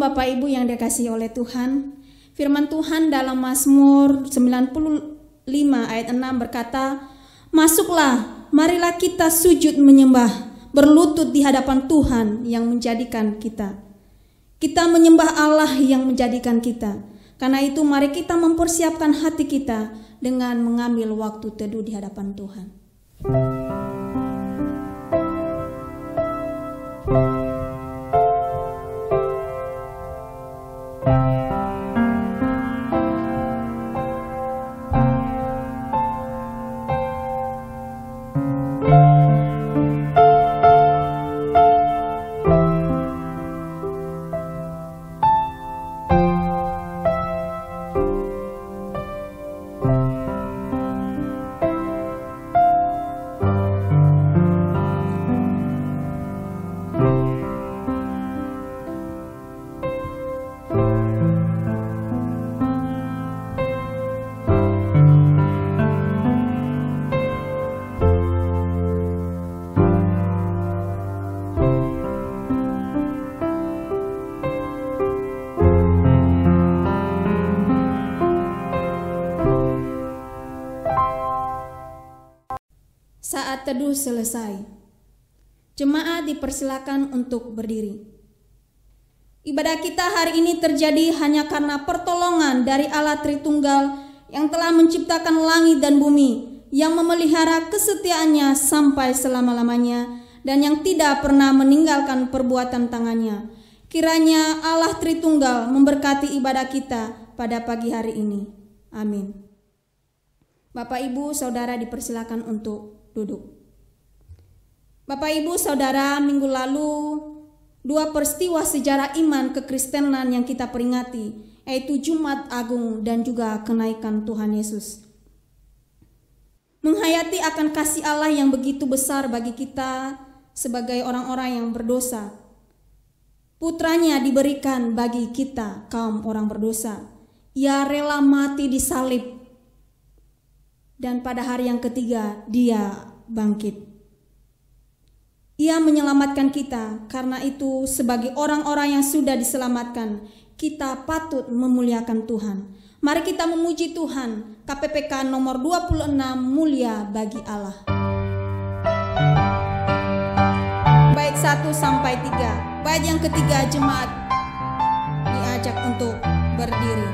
Shalom Bapak Ibu yang dikasihi oleh Tuhan. Firman Tuhan dalam Mazmur 95 ayat 6 berkata, "Masuklah, marilah kita sujud menyembah, berlutut di hadapan Tuhan yang menjadikan kita." Kita menyembah Allah yang menjadikan kita. Karena itu mari kita mempersiapkan hati kita dengan mengambil waktu teduh di hadapan Tuhan. Saat teduh selesai, jemaat dipersilakan untuk berdiri. Ibadah kita hari ini terjadi hanya karena pertolongan dari Allah Tritunggal yang telah menciptakan langit dan bumi, yang memelihara kesetiaannya sampai selama-lamanya, dan yang tidak pernah meninggalkan perbuatan tangannya. Kiranya Allah Tritunggal memberkati ibadah kita pada pagi hari ini. Amin. Bapak, Ibu, Saudara dipersilakan untuk duduk. Bapak, Ibu, Saudara, minggu lalu dua peristiwa sejarah iman kekristenan yang kita peringati, yaitu Jumat Agung dan juga kenaikan Tuhan Yesus. Menghayati akan kasih Allah yang begitu besar bagi kita sebagai orang-orang yang berdosa. Putranya diberikan bagi kita kaum orang berdosa. Ia rela mati di salib. Dan pada hari yang ketiga dia bangkit. Ia menyelamatkan kita. Karena itu sebagai orang-orang yang sudah diselamatkan, kita patut memuliakan Tuhan. Mari kita memuji Tuhan. KPPK nomor 26, mulia bagi Allah. Bait 1 sampai 3. Bait yang ketiga jemaat diajak untuk berdiri.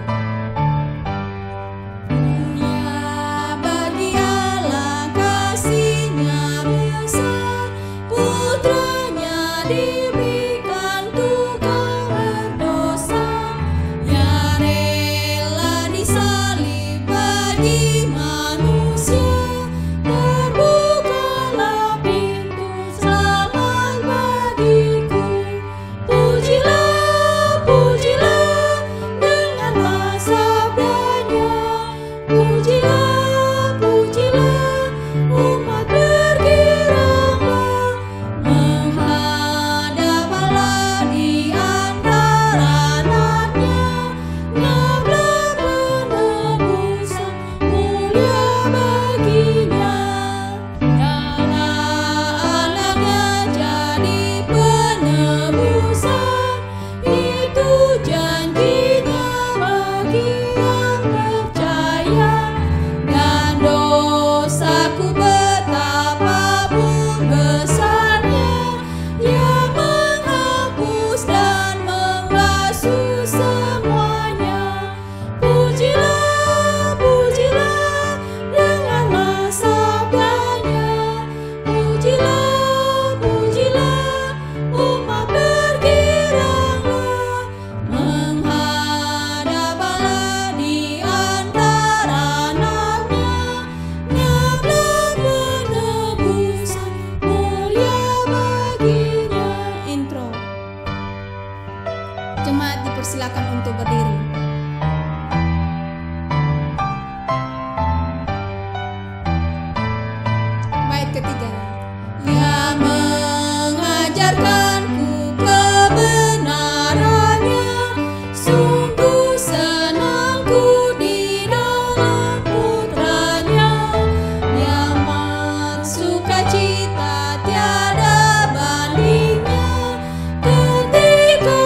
Tiada bandingnya ketika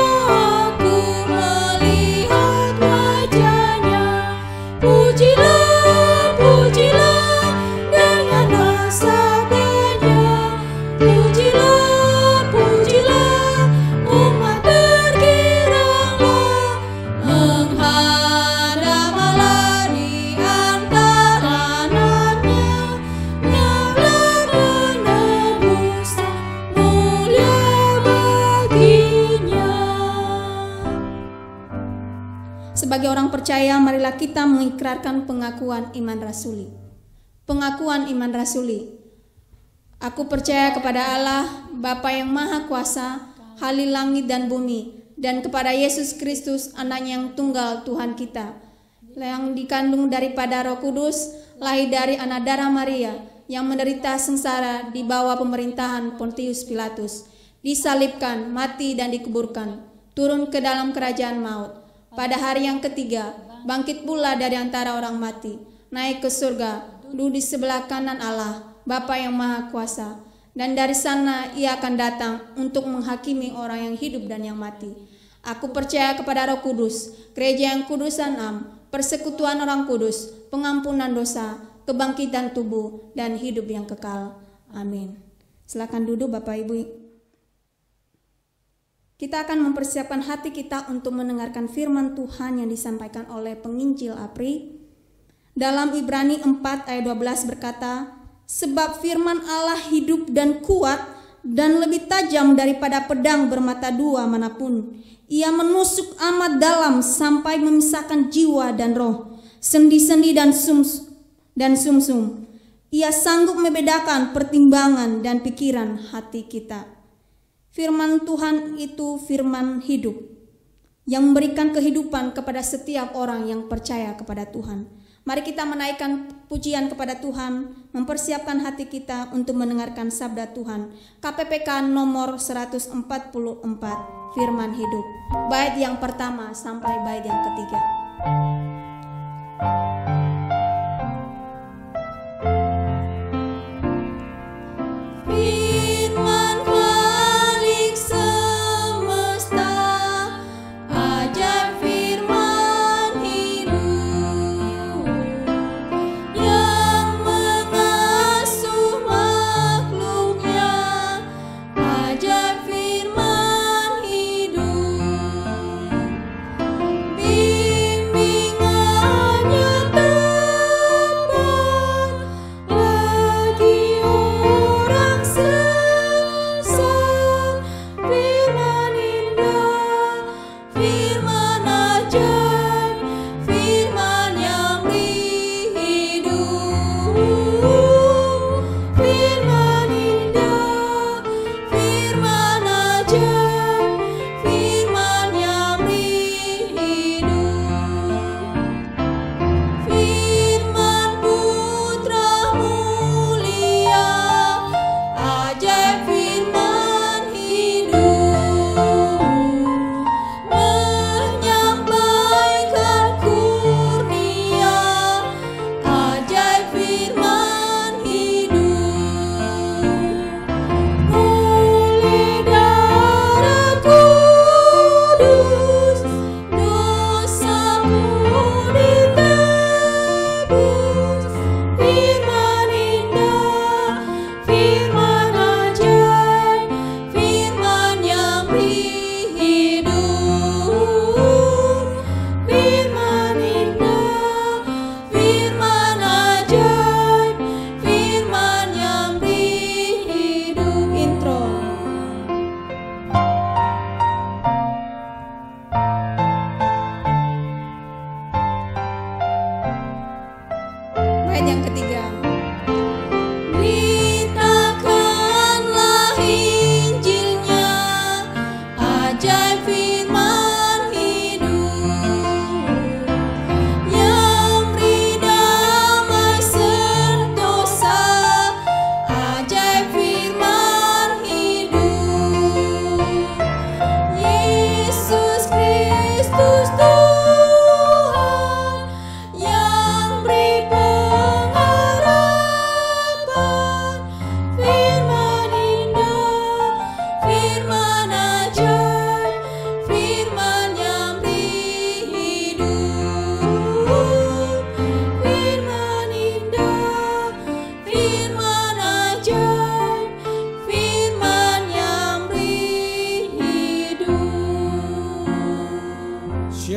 aku Sebagai orang percaya, marilah kita mengikrarkan pengakuan iman rasuli. Pengakuan iman rasuli. Aku percaya kepada Allah, Bapa yang Maha Kuasa, Halil langit dan bumi, dan kepada Yesus Kristus, Anaknya yang tunggal Tuhan kita, yang dikandung daripada Roh Kudus, lahir dari anak darah Maria, yang menderita sengsara di bawah pemerintahan Pontius Pilatus, disalibkan, mati dan dikuburkan, turun ke dalam kerajaan maut. Pada hari yang ketiga, bangkit pula dari antara orang mati, naik ke surga, duduk di sebelah kanan Allah, Bapa yang Maha Kuasa, dan dari sana Ia akan datang untuk menghakimi orang yang hidup dan yang mati. Aku percaya kepada Roh Kudus, gereja yang kudus dan am, persekutuan orang kudus, pengampunan dosa, kebangkitan tubuh, dan hidup yang kekal. Amin. Silakan duduk Bapak Ibu. Kita akan mempersiapkan hati kita untuk mendengarkan firman Tuhan yang disampaikan oleh penginjil Apri. Dalam Ibrani 4 ayat 12 berkata, sebab firman Allah hidup dan kuat dan lebih tajam daripada pedang bermata dua manapun. Ia menusuk amat dalam sampai memisahkan jiwa dan roh, sendi-sendi dan sumsum. Ia sanggup membedakan pertimbangan dan pikiran hati kita. Firman Tuhan itu firman hidup yang memberikan kehidupan kepada setiap orang yang percaya kepada Tuhan. Mari kita menaikkan pujian kepada Tuhan, mempersiapkan hati kita untuk mendengarkan sabda Tuhan. KPPK nomor 144, firman hidup. Bait yang pertama sampai bait yang ketiga.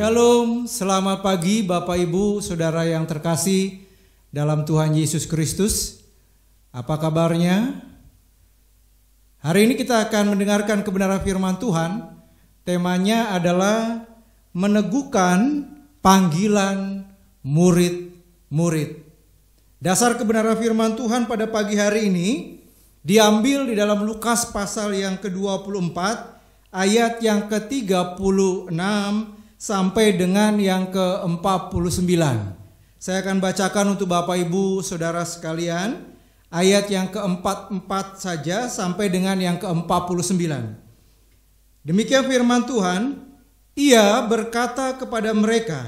Shalom, selamat pagi Bapak Ibu, Saudara yang terkasih dalam Tuhan Yesus Kristus. Apa kabarnya? Hari ini kita akan mendengarkan kebenaran firman Tuhan. Temanya adalah meneguhkan panggilan murid-murid. Dasar kebenaran firman Tuhan pada pagi hari ini diambil di dalam Lukas pasal yang ke-24 ayat yang ke-36 sampai dengan yang ke-49. Saya akan bacakan untuk Bapak Ibu Saudara sekalian ayat yang ke-44 saja sampai dengan yang ke-49. Demikian firman Tuhan, Ia berkata kepada mereka,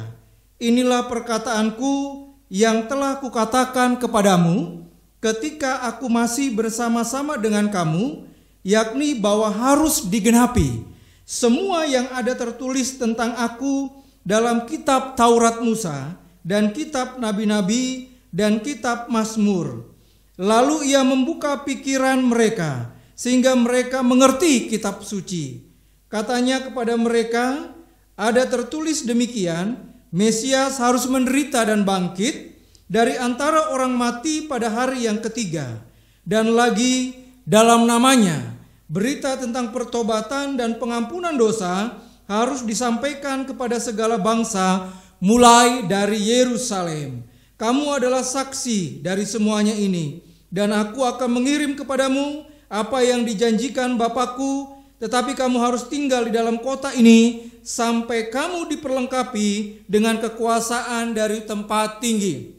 inilah perkataanku yang telah kukatakan kepadamu ketika aku masih bersama-sama dengan kamu, yakni bahwa harus digenapi semua yang ada tertulis tentang aku dalam kitab Taurat Musa dan kitab nabi-nabi dan kitab Mazmur. Lalu ia membuka pikiran mereka sehingga mereka mengerti kitab suci. Katanya kepada mereka, ada tertulis demikian, Mesias harus menderita dan bangkit dari antara orang mati pada hari yang ketiga. Dan lagi dalam namanya, berita tentang pertobatan dan pengampunan dosa harus disampaikan kepada segala bangsa mulai dari Yerusalem. Kamu adalah saksi dari semuanya ini. Dan aku akan mengirim kepadamu apa yang dijanjikan Bapakku, tetapi kamu harus tinggal di dalam kota ini sampai kamu diperlengkapi dengan kekuasaan dari tempat tinggi.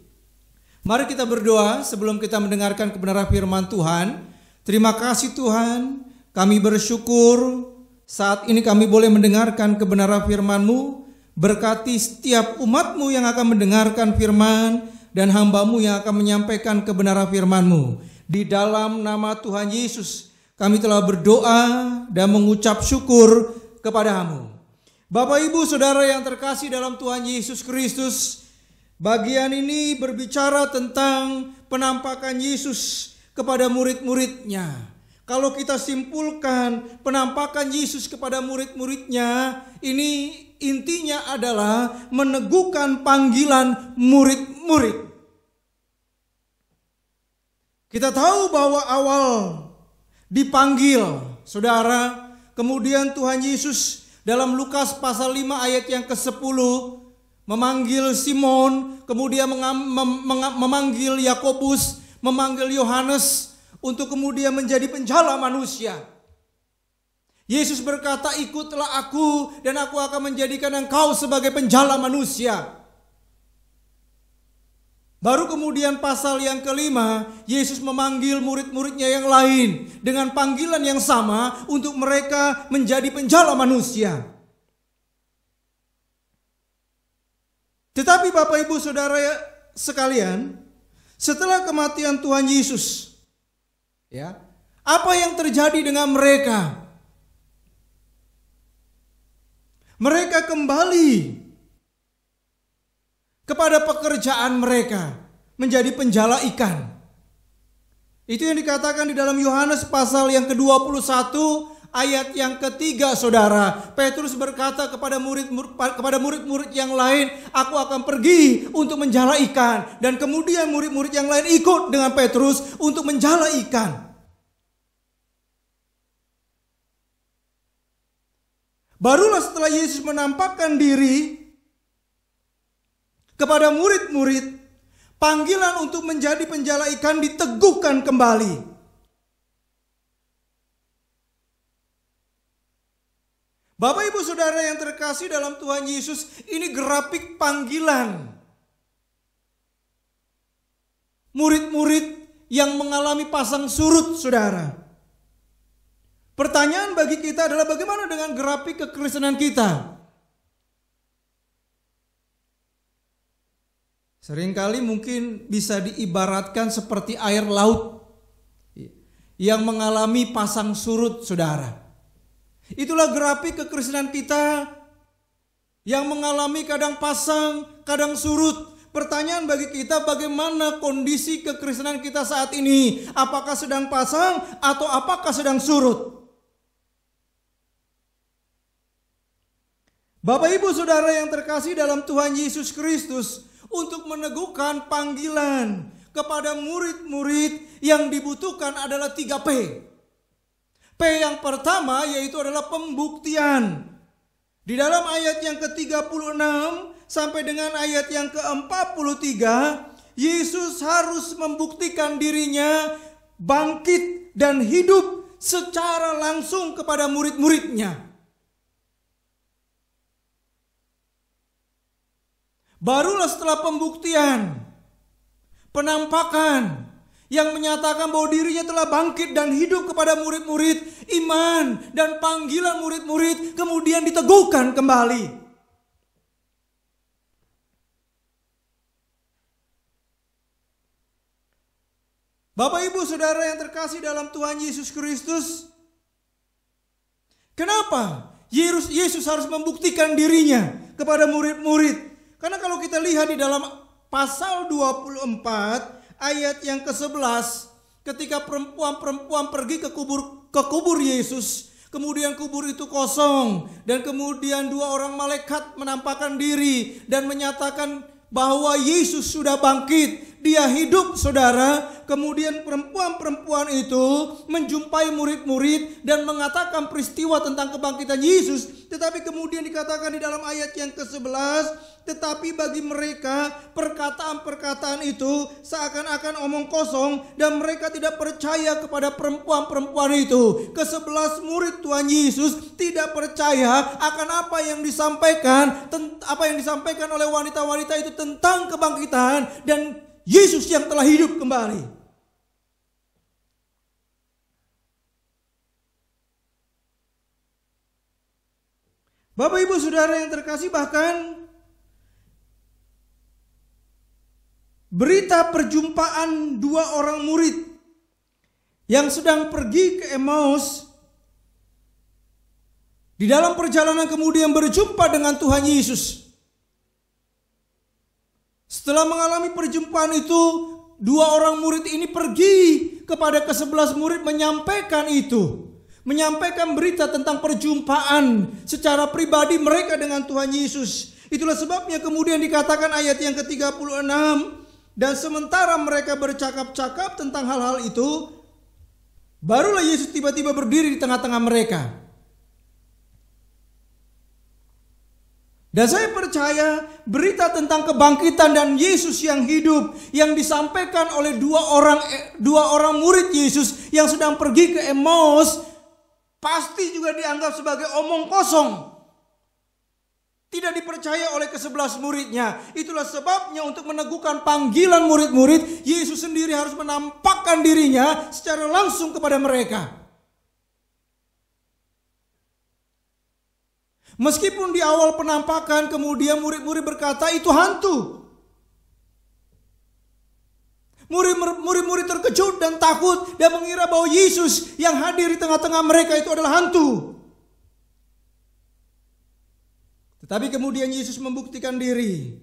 Mari kita berdoa sebelum kita mendengarkan kebenaran firman Tuhan. Terima kasih Tuhan, kami bersyukur saat ini kami boleh mendengarkan kebenaran firman-Mu. Berkati setiap umat-Mu yang akan mendengarkan firman dan hamba-Mu yang akan menyampaikan kebenaran firman-Mu. Di dalam nama Tuhan Yesus kami telah berdoa dan mengucap syukur kepada-Mu. Bapak Ibu Saudara yang terkasih dalam Tuhan Yesus Kristus, bagian ini berbicara tentang penampakan Yesus kepada murid-muridnya. Kalau kita simpulkan penampakan Yesus kepada murid-muridnya, ini intinya adalah meneguhkan panggilan murid-murid. Kita tahu bahwa awal dipanggil, saudara, kemudian Tuhan Yesus dalam Lukas pasal 5 ayat yang ke-10 memanggil Simon, kemudian memanggil Yakobus, memanggil Yohanes untuk kemudian menjadi penjala manusia. Yesus berkata, ikutlah aku dan aku akan menjadikan engkau sebagai penjala manusia. Baru kemudian pasal yang kelima, Yesus memanggil murid-muridnya yang lain dengan panggilan yang sama untuk mereka menjadi penjala manusia. Tetapi Bapak Ibu Saudara sekalian, setelah kematian Tuhan Yesus, ya, apa yang terjadi dengan mereka? Mereka kembali kepada pekerjaan mereka, menjadi penjala ikan. Itu yang dikatakan di dalam Yohanes pasal yang ke-21 ayat yang ketiga, saudara. Petrus berkata kepada murid-murid yang lain, aku akan pergi untuk menjala ikan. Dan kemudian murid-murid yang lain ikut dengan Petrus untuk menjala ikan. Barulah setelah Yesus menampakkan diri kepada murid-murid, panggilan untuk menjadi penjala ikan diteguhkan kembali. Bapak Ibu Saudara yang terkasih dalam Tuhan Yesus, ini grafik panggilan murid-murid yang mengalami pasang surut, saudara. Pertanyaan bagi kita adalah bagaimana dengan grafik kekristenan kita? Seringkali mungkin bisa diibaratkan seperti air laut yang mengalami pasang surut, saudara. Itulah grafik kekristenan kita yang mengalami kadang pasang, kadang surut. Pertanyaan bagi kita, bagaimana kondisi kekristenan kita saat ini? Apakah sedang pasang atau apakah sedang surut? Bapak Ibu Saudara yang terkasih dalam Tuhan Yesus Kristus, untuk meneguhkan panggilan kepada murid-murid yang dibutuhkan adalah 3 P. P yang pertama yaitu adalah pembuktian. Di dalam ayat yang ke-36 sampai dengan ayat yang ke-43, Yesus harus membuktikan dirinya bangkit dan hidup secara langsung kepada murid-muridnya. Barulah setelah pembuktian, penampakan yang menyatakan bahwa dirinya telah bangkit dan hidup kepada murid-murid, iman dan panggilan murid-murid kemudian diteguhkan kembali. Bapak Ibu Saudara yang terkasih dalam Tuhan Yesus Kristus, kenapa Yesus harus membuktikan dirinya kepada murid-murid? Karena kalau kita lihat di dalam pasal 24 ayat yang ke-11, ketika perempuan-perempuan pergi ke kubur Yesus, kemudian kubur itu kosong, dan kemudian 2 orang malaikat menampakkan diri dan menyatakan bahwa Yesus sudah bangkit, dia hidup saudara. Kemudian perempuan-perempuan itu menjumpai murid-murid dan mengatakan peristiwa tentang kebangkitan Yesus. Tetapi kemudian dikatakan di dalam ayat yang ke-11, tetapi bagi mereka perkataan-perkataan itu seakan-akan omong kosong dan mereka tidak percaya kepada perempuan-perempuan itu. Ke-11 murid Tuhan Yesus tidak percaya akan apa yang disampaikan oleh wanita-wanita itu tentang kebangkitan dan Yesus yang telah hidup kembali. Bapak Ibu Saudara yang terkasih, bahkan berita perjumpaan 2 orang murid yang sedang pergi ke Emmaus, di dalam perjalanan kemudian berjumpa dengan Tuhan Yesus. Setelah mengalami perjumpaan itu, 2 orang murid ini pergi kepada ke-11 murid menyampaikan berita tentang perjumpaan secara pribadi mereka dengan Tuhan Yesus. Itulah sebabnya kemudian dikatakan ayat yang ke-36, dan sementara mereka bercakap-cakap tentang hal-hal itu, barulah Yesus tiba-tiba berdiri di tengah-tengah mereka. Dan saya percaya berita tentang kebangkitan dan Yesus yang hidup yang disampaikan oleh 2 orang murid Yesus yang sedang pergi ke Emmaus pasti juga dianggap sebagai omong kosong. Tidak dipercaya oleh ke-11 muridnya. Itulah sebabnya untuk meneguhkan panggilan murid-murid, Yesus sendiri harus menampakkan dirinya secara langsung kepada mereka. Meskipun di awal penampakan kemudian murid-murid berkata itu hantu. Murid-murid terkejut dan takut dan mengira bahwa Yesus yang hadir di tengah-tengah mereka itu adalah hantu. Tetapi kemudian Yesus membuktikan diri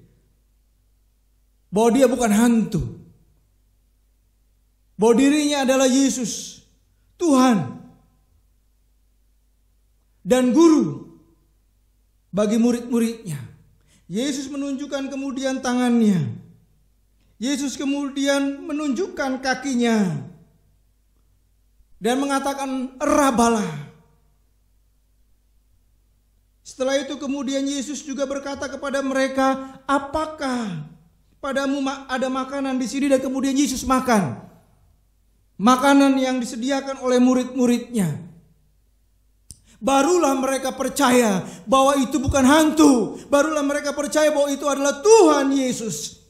bahwa dia bukan hantu. Bahwa dirinya adalah Yesus, Tuhan dan Guru bagi murid-muridnya. Yesus menunjukkan kemudian tangannya. Yesus kemudian menunjukkan kakinya dan mengatakan rabalah. Setelah itu kemudian Yesus juga berkata kepada mereka, apakah padamu ada makanan di sini? Dan kemudian Yesus makan makanan yang disediakan oleh murid-muridnya. Barulah mereka percaya bahwa itu bukan hantu. Barulah mereka percaya bahwa itu adalah Tuhan Yesus.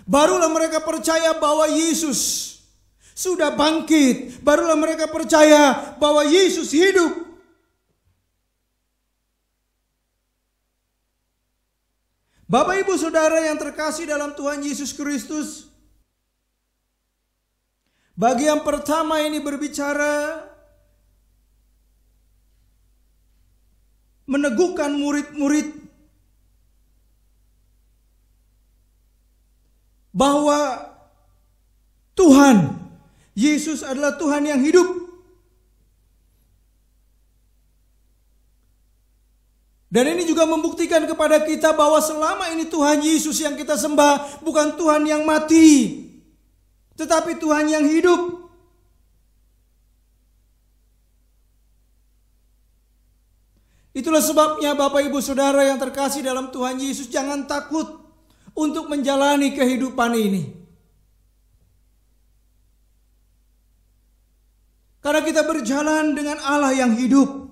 Barulah mereka percaya bahwa Yesus sudah bangkit. Barulah mereka percaya bahwa Yesus hidup. Bapak Ibu Saudara yang terkasih dalam Tuhan Yesus Kristus, bagian pertama ini berbicara meneguhkan murid-murid bahwa Tuhan Yesus adalah Tuhan yang hidup. Dan ini juga membuktikan kepada kita bahwa selama ini Tuhan Yesus yang kita sembah bukan Tuhan yang mati, tetapi Tuhan yang hidup. Itulah sebabnya Bapak Ibu Saudara yang terkasih dalam Tuhan Yesus, jangan takut untuk menjalani kehidupan ini. Karena kita berjalan dengan Allah yang hidup.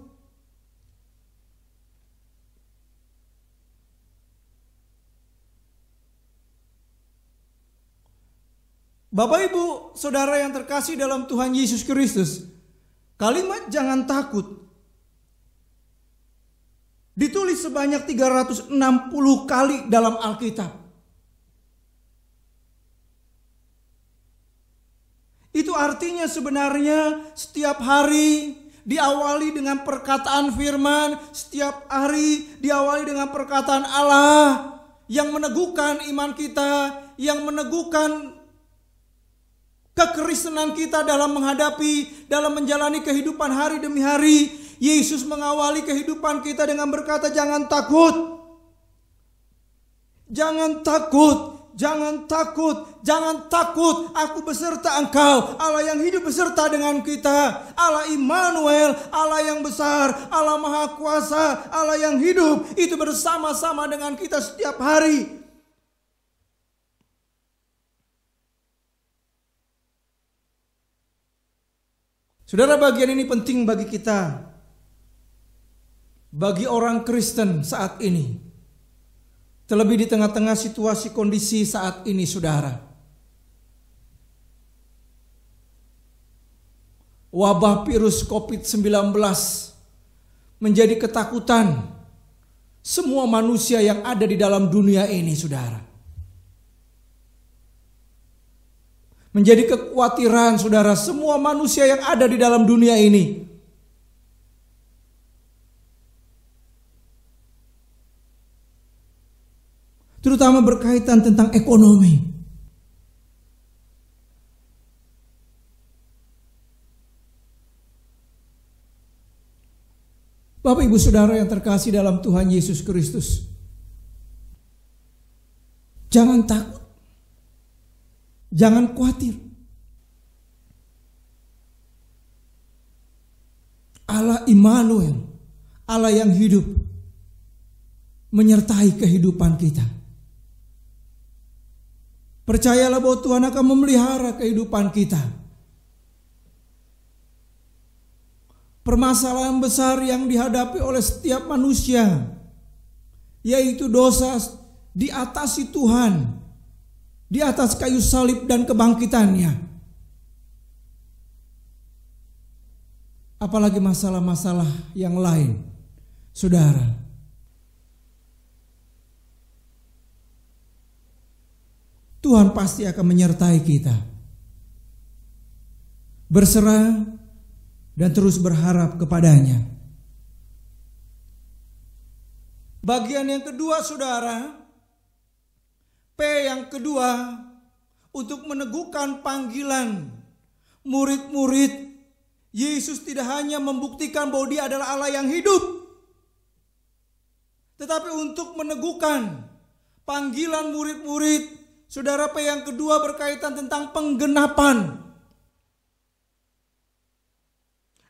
Bapak Ibu Saudara yang terkasih dalam Tuhan Yesus Kristus, kalimat jangan takut ditulis sebanyak 360 kali dalam Alkitab. Itu artinya sebenarnya setiap hari diawali dengan perkataan firman, setiap hari diawali dengan perkataan Allah yang meneguhkan iman kita, yang meneguhkan kekristenan kita dalam menjalani kehidupan hari demi hari. Yesus mengawali kehidupan kita dengan berkata, jangan takut. Jangan takut. Jangan takut, jangan takut, aku beserta engkau. Allah yang hidup beserta dengan kita. Allah Immanuel, Allah yang besar, Allah Maha Kuasa, Allah yang hidup, itu bersama-sama dengan kita setiap hari. Saudara, bagian ini penting bagi kita, bagi orang Kristen saat ini. Terlebih di tengah-tengah situasi kondisi saat ini, saudara. Wabah virus COVID-19 menjadi ketakutan semua manusia yang ada di dalam dunia ini, saudara. Menjadi kekhawatiran, saudara, semua manusia yang ada di dalam dunia ini. Terutama berkaitan tentang ekonomi. Bapak Ibu Saudara yang terkasih dalam Tuhan Yesus Kristus, jangan takut, jangan khawatir. Allah Immanuel, Allah yang hidup, menyertai kehidupan kita. Percayalah bahwa Tuhan akan memelihara kehidupan kita. Permasalahan besar yang dihadapi oleh setiap manusia, yaitu dosa, diatasi Tuhan di atas kayu salib dan kebangkitannya. Apalagi masalah-masalah yang lain, saudara. Tuhan pasti akan menyertai kita. Berserah dan terus berharap kepadanya. Bagian yang kedua, saudara, P yang kedua, untuk meneguhkan panggilan murid-murid, Yesus tidak hanya membuktikan bahwa dia adalah Allah yang hidup, tetapi untuk meneguhkan panggilan murid-murid, saudara, P yang kedua berkaitan tentang penggenapan.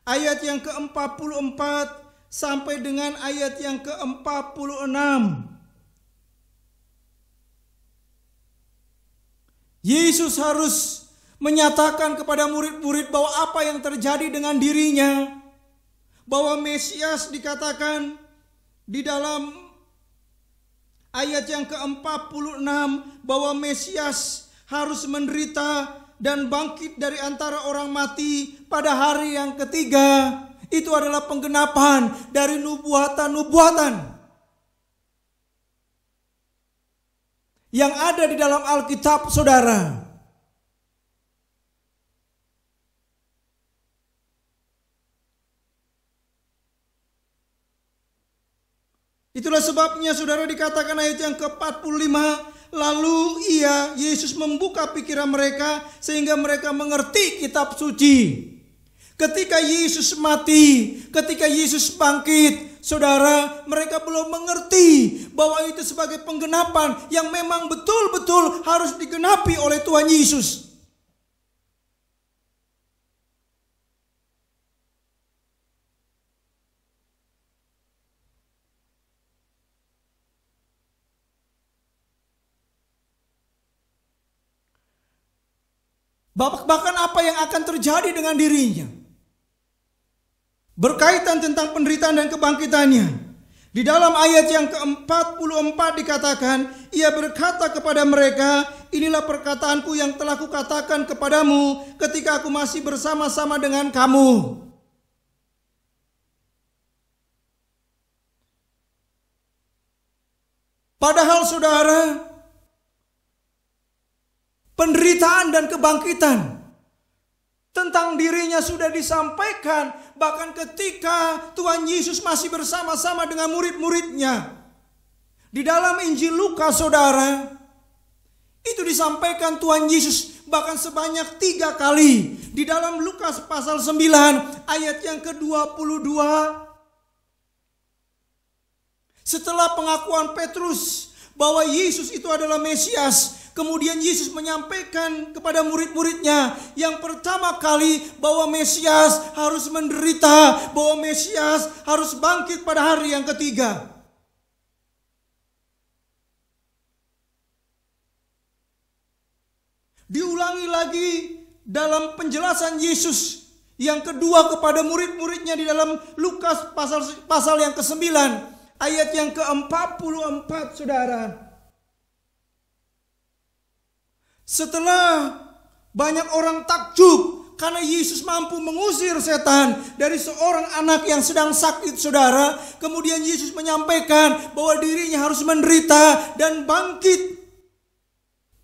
Ayat yang ke-44 sampai dengan ayat yang ke-46. Yesus harus menyatakan kepada murid-murid bahwa apa yang terjadi dengan dirinya, bahwa Mesias dikatakan di dalam ayat yang ke-46 bahwa Mesias harus menderita dan bangkit dari antara orang mati pada hari yang ketiga. Itu adalah penggenapan dari nubuatan-nubuatan yang ada di dalam Alkitab, saudara. Itulah sebabnya, saudara, dikatakan ayat yang ke-45, lalu Yesus membuka pikiran mereka sehingga mereka mengerti kitab suci. Ketika Yesus mati, ketika Yesus bangkit, saudara, mereka belum mengerti bahwa itu sebagai penggenapan yang memang betul-betul harus digenapi oleh Tuhan Yesus. Bahkan apa yang akan terjadi dengan dirinya. Berkaitan tentang penderitaan dan kebangkitannya. Di dalam ayat yang ke-44 dikatakan, ia berkata kepada mereka, inilah perkataanku yang telah kukatakan kepadamu ketika aku masih bersama-sama dengan kamu. Padahal saudara, penderitaan dan kebangkitan tentang dirinya sudah disampaikan bahkan ketika Tuhan Yesus masih bersama-sama dengan murid-muridnya. Di dalam Injil Lukas saudara, itu disampaikan Tuhan Yesus bahkan sebanyak 3 kali. Di dalam Lukas pasal 9 ayat yang ke-22. Setelah pengakuan Petrus bahwa Yesus itu adalah Mesias, kemudian Yesus menyampaikan kepada murid-muridnya yang pertama kali bahwa Mesias harus menderita, bahwa Mesias harus bangkit pada hari yang ketiga. Diulangi lagi dalam penjelasan Yesus yang kedua kepada murid-muridnya di dalam Lukas pasal yang ke-9 ayat yang ke-44 saudara. Setelah banyak orang takjub karena Yesus mampu mengusir setan dari seorang anak yang sedang sakit saudara. Kemudian Yesus menyampaikan bahwa dirinya harus menderita dan bangkit.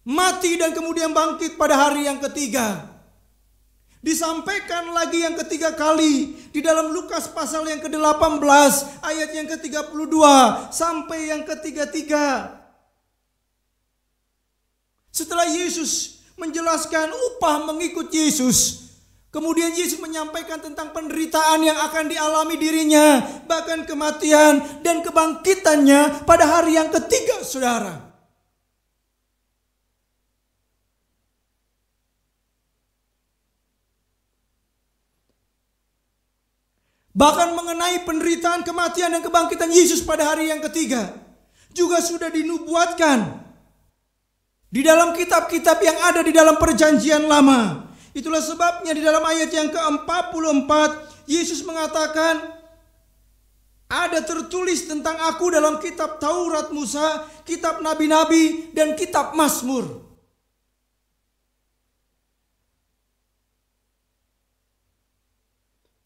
Mati dan kemudian bangkit pada hari yang ketiga. Disampaikan lagi yang ketiga kali di dalam Lukas pasal yang ke-18 ayat yang ke-32 sampai yang ke-33. Setelah Yesus menjelaskan upah mengikut Yesus, kemudian Yesus menyampaikan tentang penderitaan yang akan dialami dirinya, bahkan kematian dan kebangkitannya pada hari yang ketiga, saudara. Bahkan mengenai penderitaan, kematian dan kebangkitan Yesus pada hari yang ketiga juga sudah dinubuatkan di dalam kitab-kitab yang ada di dalam perjanjian lama. Itulah sebabnya di dalam ayat yang ke-44 Yesus mengatakan, ada tertulis tentang aku dalam kitab Taurat Musa, kitab nabi-nabi dan kitab Mazmur.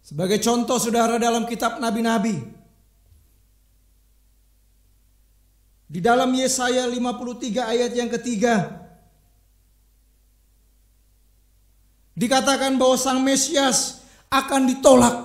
Sebagai contoh saudara, dalam kitab nabi-nabi, di dalam Yesaya 53 ayat yang ketiga dikatakan bahwa Sang Mesias akan ditolak.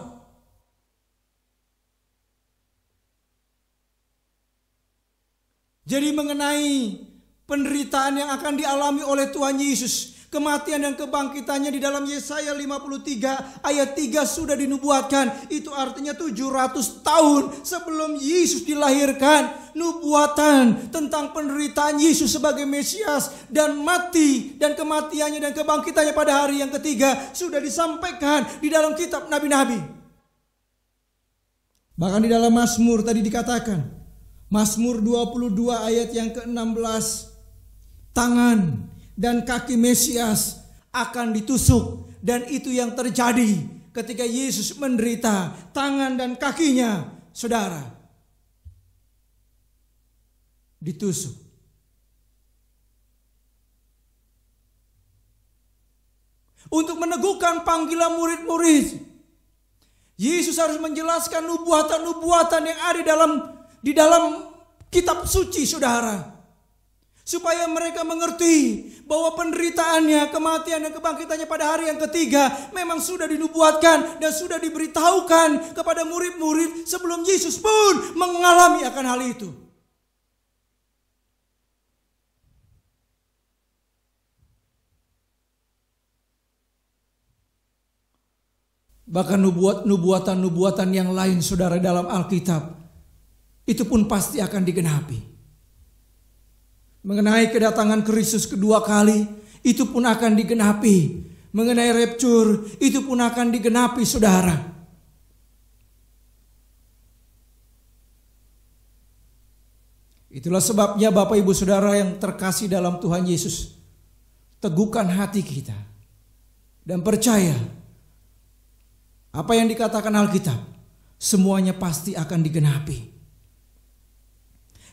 Jadi mengenai penderitaan yang akan dialami oleh Tuhan Yesus, kematian dan kebangkitannya di dalam Yesaya 53 ayat 3 sudah dinubuatkan. Itu artinya 700 tahun sebelum Yesus dilahirkan, nubuatan tentang penderitaan Yesus sebagai Mesias dan mati dan kematiannya dan kebangkitannya pada hari yang ketiga sudah disampaikan di dalam kitab nabi-nabi. Bahkan di dalam Mazmur tadi dikatakan, Mazmur 22 ayat yang ke-16, tangan dan kaki Mesias akan ditusuk, dan itu yang terjadi ketika Yesus menderita. Tangan dan kakinya, saudara, ditusuk. Untuk meneguhkan panggilan murid-murid, Yesus harus menjelaskan nubuatan-nubuatan yang ada di dalam kitab suci, saudara, supaya mereka mengerti bahwa penderitaannya, kematian dan kebangkitannya pada hari yang ketiga memang sudah dinubuatkan dan sudah diberitahukan kepada murid-murid sebelum Yesus pun mengalami akan hal itu. Bahkan nubuatan-nubuatan yang lain, saudara, dalam Alkitab itu pun pasti akan digenapi. Mengenai kedatangan Kristus kedua kali, itu pun akan digenapi. Mengenai rapture, itu pun akan digenapi, saudara. Itulah sebabnya Bapak Ibu Saudara yang terkasih dalam Tuhan Yesus, teguhkan hati kita. dan percaya apa yang dikatakan Alkitab semuanya pasti akan digenapi.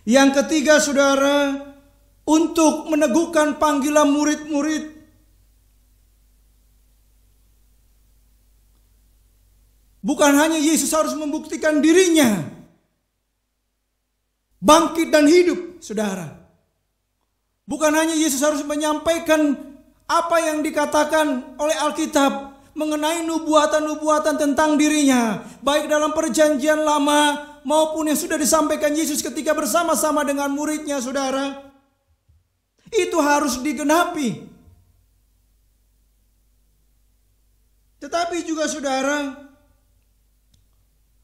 Yang ketiga, saudara, untuk meneguhkan panggilan murid-murid, bukan hanya Yesus harus membuktikan dirinya bangkit dan hidup, saudara. Bukan hanya Yesus harus menyampaikan apa yang dikatakan oleh Alkitab mengenai nubuatan-nubuatan tentang dirinya, baik dalam perjanjian lama maupun yang sudah disampaikan Yesus ketika bersama-sama dengan muridnya, saudara. Itu harus digenapi. Tetapi juga, saudara,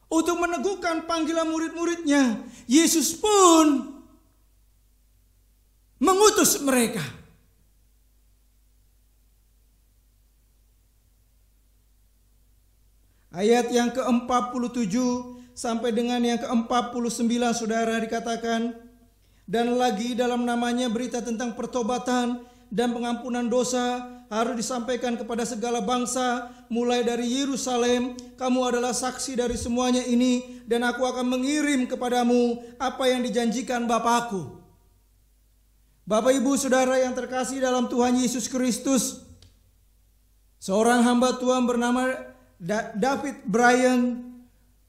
untuk meneguhkan panggilan murid-muridnya, Yesus pun mengutus mereka. Ayat yang ke-47 sampai dengan yang ke-49, saudara, dikatakan, dan lagi dalam namanya berita tentang pertobatan dan pengampunan dosa harus disampaikan kepada segala bangsa, mulai dari Yerusalem. Kamu adalah saksi dari semuanya ini, dan aku akan mengirim kepadamu apa yang dijanjikan Bapa-Ku. Bapak, Ibu, saudara yang terkasih dalam Tuhan Yesus Kristus, seorang hamba Tuhan bernama David Bryan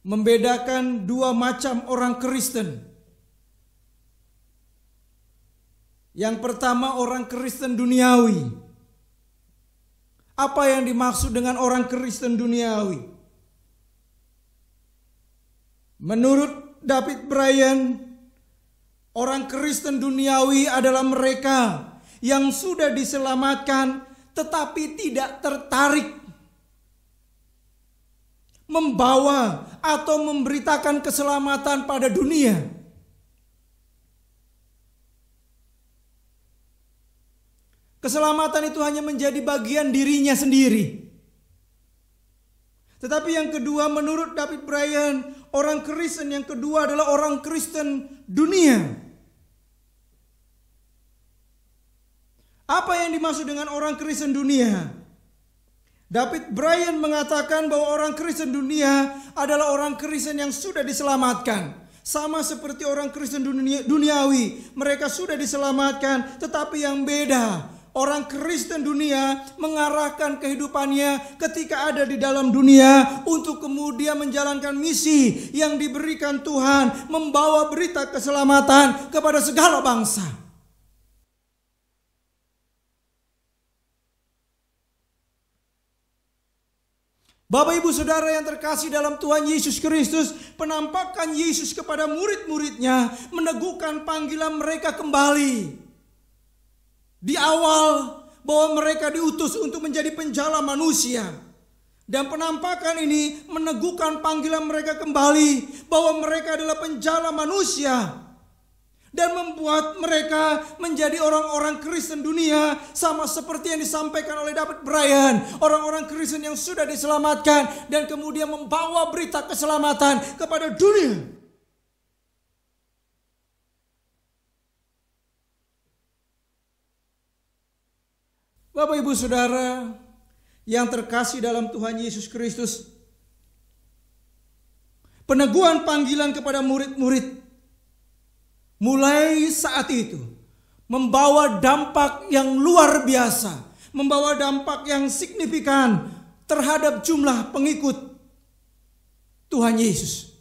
membedakan dua macam orang Kristen. Yang pertama, orang Kristen duniawi. Apa yang dimaksud dengan orang Kristen duniawi? Menurut David Bryan, orang Kristen duniawi adalah mereka yang sudah diselamatkan tetapi tidak tertarik membawa atau memberitakan keselamatan pada dunia. Keselamatan itu hanya menjadi bagian dirinya sendiri. Tetapi yang kedua, menurut David Bryan, orang Kristen yang kedua adalah orang Kristen dunia. Apa yang dimaksud dengan orang Kristen dunia? David Bryan mengatakan bahwa orang Kristen dunia adalah orang Kristen yang sudah diselamatkan. Sama seperti orang Kristen duniawi, mereka sudah diselamatkan, tetapi yang beda, orang Kristen dunia mengarahkan kehidupannya ketika ada di dalam dunia untuk kemudian menjalankan misi yang diberikan Tuhan, membawa berita keselamatan kepada segala bangsa. Bapak, Ibu, saudara yang terkasih dalam Tuhan Yesus Kristus, penampakan Yesus kepada murid-muridnya meneguhkan panggilan mereka kembali. Di awal bahwa mereka diutus untuk menjadi penjala manusia. Dan penampakan ini meneguhkan panggilan mereka kembali bahwa mereka adalah penjala manusia. Dan membuat mereka menjadi orang-orang Kristen dunia, sama seperti yang disampaikan oleh David Bryan. Orang-orang Kristen yang sudah diselamatkan dan kemudian membawa berita keselamatan kepada dunia. Bapak, Ibu, saudara yang terkasih dalam Tuhan Yesus Kristus, peneguhan panggilan kepada murid-murid mulai saat itu membawa dampak yang luar biasa, membawa dampak yang signifikan terhadap jumlah pengikut Tuhan Yesus.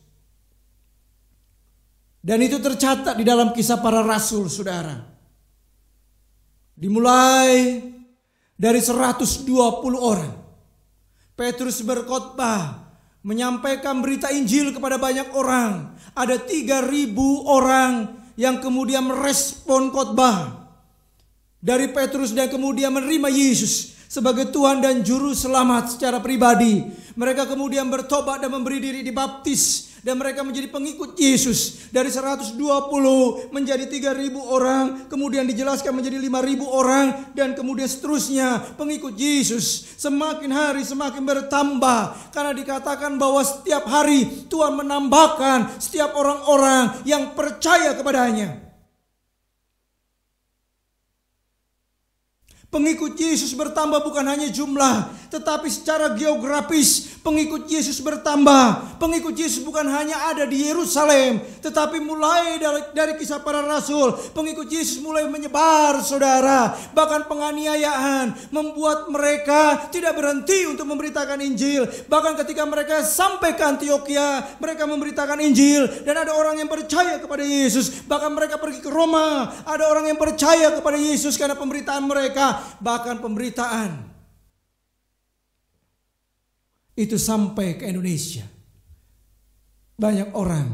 Dan itu tercatat di dalam Kisah Para Rasul, saudara. Dimulai dari 120 orang. Petrus berkhotbah, menyampaikan berita Injil kepada banyak orang. Ada 3.000 orang yang kemudian merespon khotbah dari Petrus dan kemudian menerima Yesus sebagai Tuhan dan Juru Selamat secara pribadi. Mereka kemudian bertobat dan memberi diri dibaptis, dan mereka menjadi pengikut Yesus. Dari 120 menjadi 3.000 orang, kemudian dijelaskan menjadi 5.000 orang, dan kemudian seterusnya pengikut Yesus semakin hari semakin bertambah, karena dikatakan bahwa setiap hari Tuhan menambahkan setiap orang-orang yang percaya kepadanya. Pengikut Yesus bertambah bukan hanya jumlah, tetapi secara geografis pengikut Yesus bertambah. Pengikut Yesus bukan hanya ada di Yerusalem, tetapi mulai dari kisah para rasul, pengikut Yesus mulai menyebar, saudara. Bahkan penganiayaan membuat mereka tidak berhenti untuk memberitakan Injil. Bahkan ketika mereka sampai ke Antioquia, mereka memberitakan Injil, dan ada orang yang percaya kepada Yesus. Bahkan mereka pergi ke Roma, ada orang yang percaya kepada Yesus karena pemberitaan mereka. Bahkan pemberitaan itu sampai ke Indonesia. Banyak orang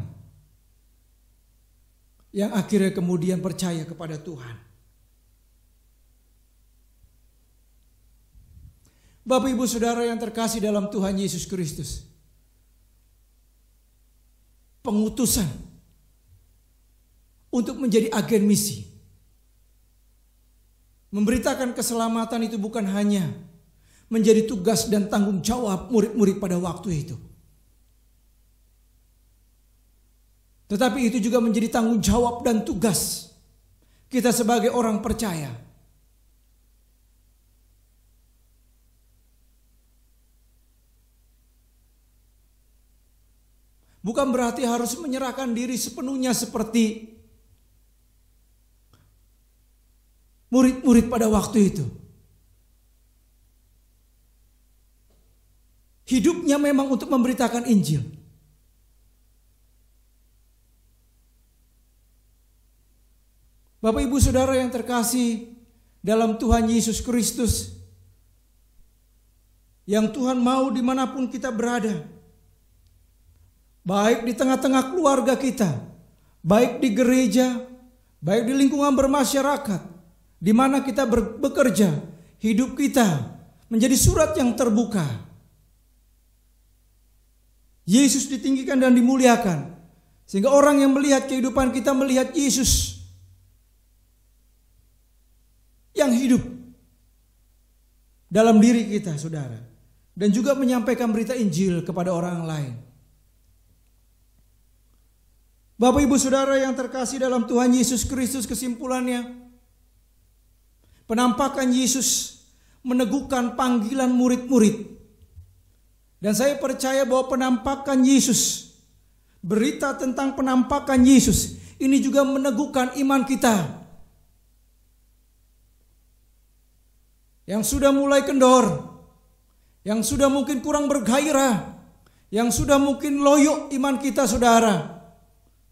yang akhirnya kemudian percaya kepada Tuhan. Bapak Ibu Saudara yang terkasih dalam Tuhan Yesus Kristus, pengutusan untuk menjadi agen misi, memberitakan keselamatan itu bukan hanya menjadi tugas dan tanggung jawab murid-murid pada waktu itu, tetapi itu juga menjadi tanggung jawab dan tugas kita sebagai orang percaya. Bukan berarti harus menyerahkan diri sepenuhnya seperti murid-murid pada waktu itu. Hidupnya memang untuk memberitakan Injil. Bapak Ibu Saudara yang terkasih dalam Tuhan Yesus Kristus, yang Tuhan mau dimanapun kita berada, baik di tengah-tengah keluarga kita, baik di gereja, baik di lingkungan bermasyarakat, di mana kita bekerja, hidup kita menjadi surat yang terbuka. Yesus ditinggikan dan dimuliakan, sehingga orang yang melihat kehidupan kita melihat Yesus yang hidup dalam diri kita, saudara, dan juga menyampaikan berita Injil kepada orang lain. Bapak Ibu Saudara yang terkasih dalam Tuhan Yesus Kristus, kesimpulannya, penampakan Yesus meneguhkan panggilan murid-murid. Dan saya percaya bahwa penampakan Yesus, berita tentang penampakan Yesus, ini juga meneguhkan iman kita. Yang sudah mulai kendor, yang sudah mungkin kurang bergairah, yang sudah mungkin loyo iman kita, saudara.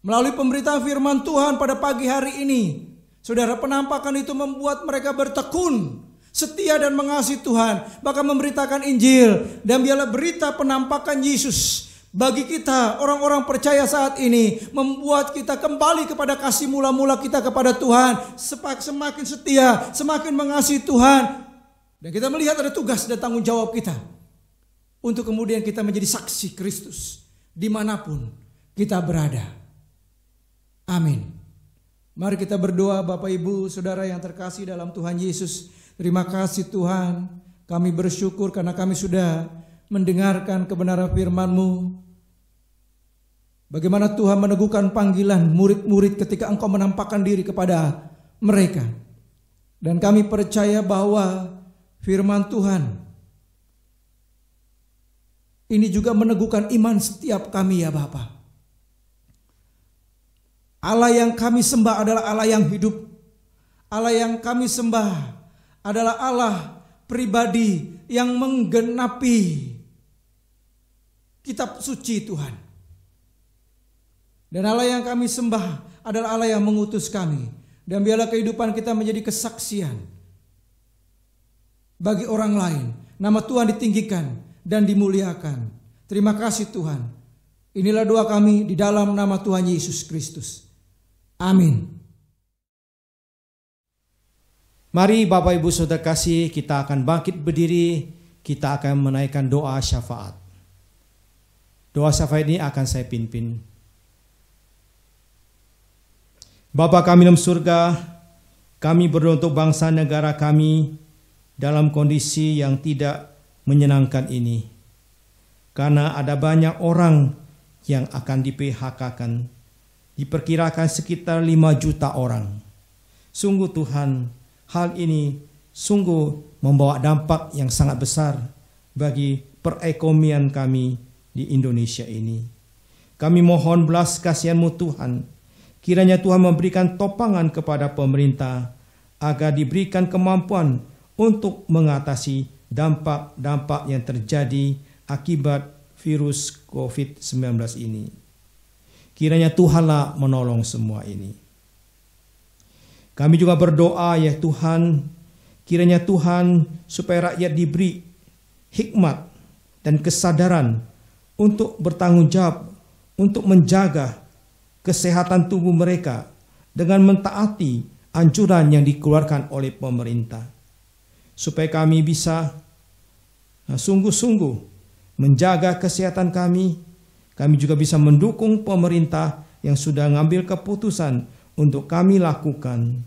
Melalui pemberitaan firman Tuhan pada pagi hari ini, saudara, penampakan itu membuat mereka bertekun, setia dan mengasihi Tuhan, bahkan memberitakan Injil. Dan biarlah berita penampakan Yesus bagi kita orang-orang percaya saat ini membuat kita kembali kepada kasih mula-mula kita kepada Tuhan, semakin setia, semakin mengasihi Tuhan. Dan kita melihat ada tugas dan tanggung jawab kita untuk kemudian kita menjadi saksi Kristus dimanapun kita berada. Amin. Mari kita berdoa. Bapak Ibu Saudara yang terkasih dalam Tuhan Yesus, terima kasih Tuhan, kami bersyukur karena kami sudah mendengarkan kebenaran firman-Mu. Bagaimana Tuhan meneguhkan panggilan murid-murid ketika Engkau menampakkan diri kepada mereka. Dan kami percaya bahwa firman Tuhan ini juga meneguhkan iman setiap kami, ya Bapa. Allah yang kami sembah adalah Allah yang hidup. Allah yang kami sembah adalah Allah pribadi yang menggenapi kitab suci Tuhan. Dan Allah yang kami sembah adalah Allah yang mengutus kami. Dan biarlah kehidupan kita menjadi kesaksian bagi orang lain. Nama Tuhan ditinggikan dan dimuliakan. Terima kasih Tuhan. Inilah doa kami di dalam nama Tuhan Yesus Kristus. Amin. Mari Bapak Ibu Saudara kasih, kita akan bangkit berdiri, kita akan menaikkan doa syafaat. Doa syafaat ini akan saya pimpin. Bapa kami dalam surga, kami berdoa untuk bangsa negara kami dalam kondisi yang tidak menyenangkan ini. Karena ada banyak orang yang akan di-PHK-kan. Diperkirakan sekitar 5 juta orang. Sungguh Tuhan, hal ini sungguh membawa dampak yang sangat besar bagi perekonomian kami di Indonesia ini. Kami mohon belas kasihan-Mu Tuhan, kiranya Tuhan memberikan topangan kepada pemerintah agar diberikan kemampuan untuk mengatasi dampak-dampak yang terjadi akibat virus COVID-19 ini. Kiranya Tuhanlah menolong semua ini. Kami juga berdoa ya Tuhan, kiranya Tuhan supaya rakyat diberi hikmat dan kesadaran untuk bertanggung jawab, untuk menjaga kesehatan tubuh mereka dengan mentaati anjuran yang dikeluarkan oleh pemerintah. Supaya kami bisa sungguh-sungguh menjaga kesehatan kami juga bisa mendukung pemerintah yang sudah mengambil keputusan untuk kami lakukan.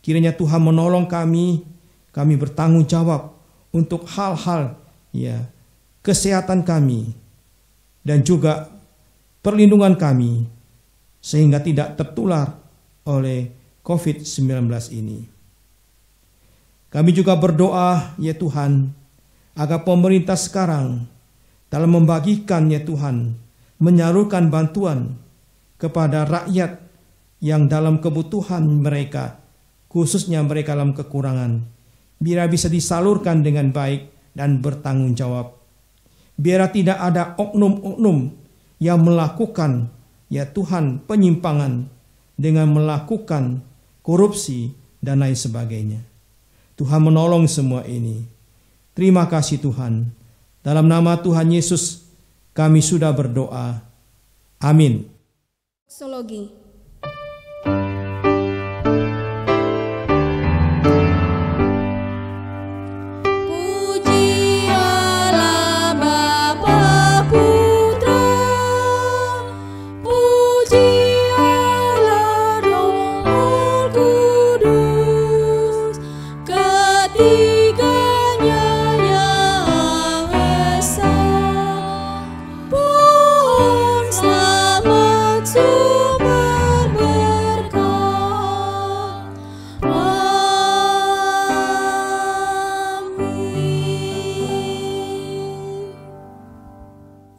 Kiranya Tuhan menolong kami bertanggung jawab untuk hal-hal kesehatan kami dan juga perlindungan kami sehingga tidak tertular oleh COVID-19 ini. Kami juga berdoa ya Tuhan agar pemerintah sekarang dalam membagikan ya Tuhan, menyalurkan bantuan kepada rakyat yang dalam kebutuhan mereka, khususnya mereka dalam kekurangan, biar bisa disalurkan dengan baik dan bertanggung jawab. Biar tidak ada oknum-oknum yang melakukan ya Tuhan penyimpangan dengan melakukan korupsi dan lain sebagainya. Tuhan menolong semua ini. Terima kasih Tuhan. Dalam nama Tuhan Yesus kami sudah berdoa. Amin. Doksologi.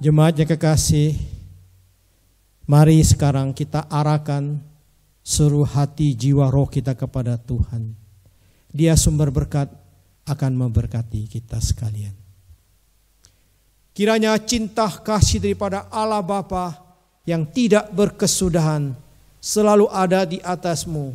Jemaat yang kekasih, mari sekarang kita arahkan seluruh hati, jiwa, roh kita kepada Tuhan. Dia sumber berkat, akan memberkati kita sekalian. Kiranya cinta kasih daripada Allah Bapa yang tidak berkesudahan selalu ada di atasmu,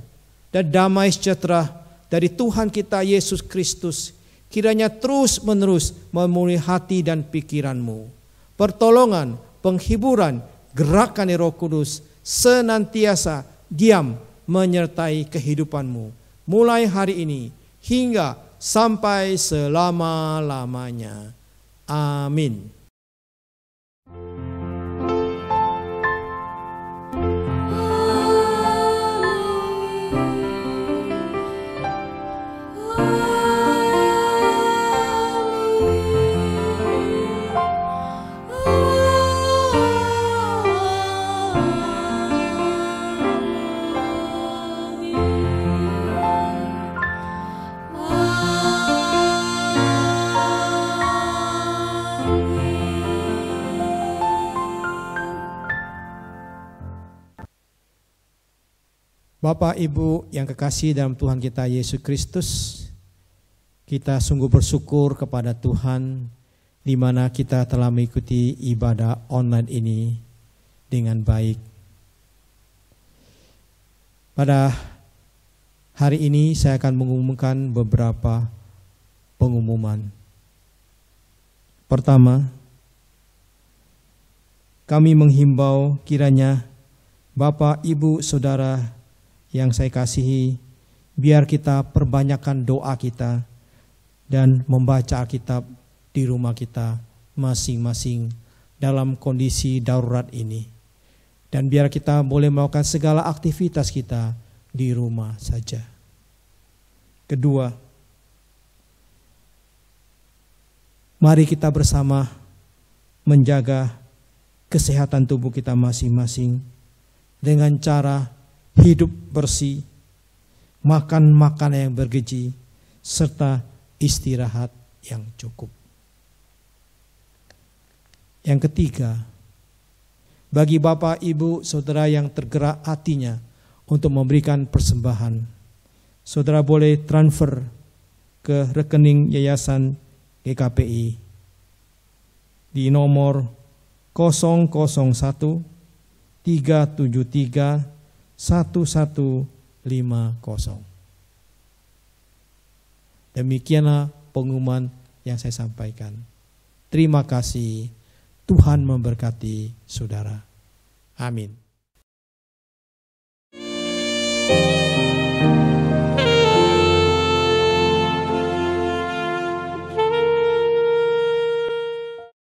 dan damai sejahtera dari Tuhan kita Yesus Kristus kiranya terus menerus memenuhi hati dan pikiranmu. Pertolongan, penghiburan, gerakan Roh Kudus senantiasa diam menyertai kehidupanmu mulai hari ini hingga sampai selama-lamanya. Amin. Bapak Ibu yang kekasih dalam Tuhan kita Yesus Kristus, kita sungguh bersyukur kepada Tuhan di mana kita telah mengikuti ibadah online ini dengan baik. Pada hari ini saya akan mengumumkan beberapa pengumuman. Pertama, kami menghimbau kiranya Bapak, Ibu, Saudara yang saya kasihi, biar kita perbanyakkan doa kita dan membaca Alkitab di rumah kita masing-masing dalam kondisi darurat ini. Dan biar kita boleh melakukan segala aktivitas kita di rumah saja. Kedua, mari kita bersama menjaga kesehatan tubuh kita masing-masing dengan cara hidup bersih, makan makanan yang bergizi, serta istirahat yang cukup. Yang ketiga, bagi Bapak, Ibu, Saudara yang tergerak hatinya untuk memberikan persembahan, saudara boleh transfer ke rekening Yayasan GKPI di nomor 001 373 1150. Demikianlah pengumuman yang saya sampaikan. Terima kasih. Tuhan memberkati saudara. Amin.